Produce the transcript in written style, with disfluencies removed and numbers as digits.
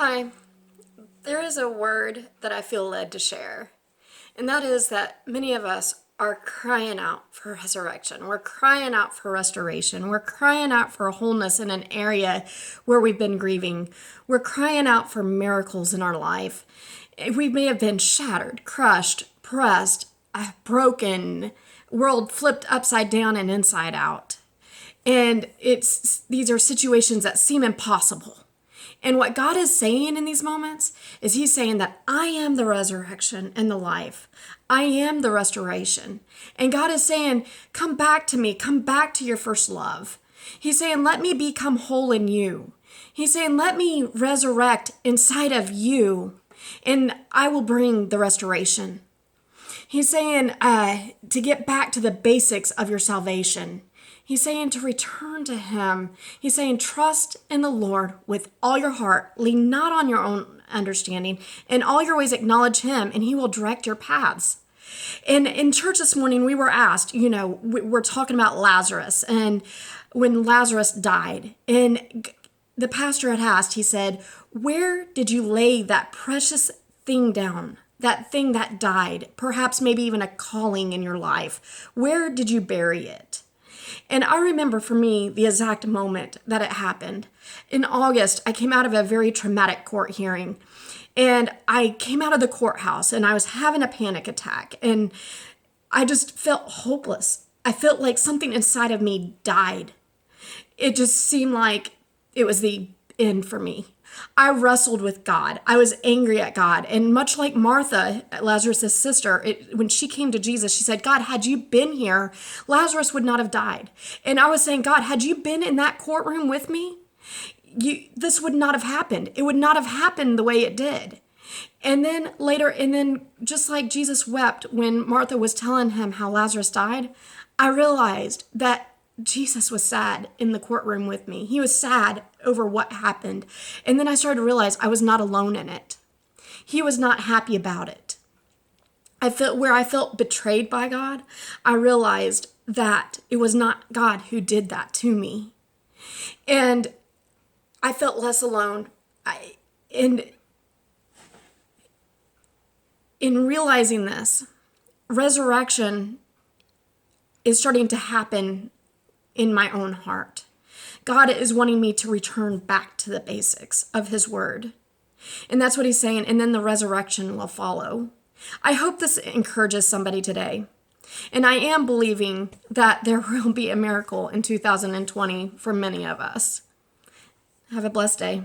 Hi, there is a word that I feel led to share, and that is that many of us are crying out for resurrection. We're crying out for restoration. We're crying out for wholeness in an area where we've been grieving. We're crying out for miracles in our life. We may have been shattered, crushed, pressed, broken, world flipped upside down and inside out. And these are situations that seem impossible. And what God is saying in these moments is He's saying that I am the resurrection and the life. I am the restoration. And God is saying, come back to me. Come back to your first love. He's saying, let me become whole in you. He's saying, let me resurrect inside of you, and I will bring the restoration. He's saying to get back to the basics of your salvation. He's saying to return to Him. He's saying trust in the Lord with all your heart. Lean not on your own understanding. In all your ways acknowledge Him, and He will direct your paths. And in church this morning, we were asked, we're talking about Lazarus, and when Lazarus died, and the pastor had asked, he said, where did you lay that precious thing down? That thing that died, perhaps maybe even a calling in your life. Where did you bury it? And I remember for me the exact moment that it happened. In August, I came out of a very traumatic court hearing. And I came out of the courthouse and I was having a panic attack. And I just felt hopeless. I felt like something inside of me died. It just seemed like it was the end for me. I wrestled with God. I was angry at God. And much like Martha, Lazarus' sister, when she came to Jesus, she said, God, had you been here, Lazarus would not have died. And I was saying, God, had you been in that courtroom with me, this would not have happened. It would not have happened the way it did. And then just like Jesus wept when Martha was telling him how Lazarus died, I realized that Jesus was sad in the courtroom with me. He was sad over what happened. And then I started to realize I was not alone in it. He was not happy about it. I felt betrayed by God. I realized that it was not God who did that to me. And I felt less alone. In realizing this, resurrection is starting to happen in my own heart. God is wanting me to return back to the basics of His word. And that's what He's saying. And then the resurrection will follow. I hope this encourages somebody today. And I am believing that there will be a miracle in 2020 for many of us. Have a blessed day.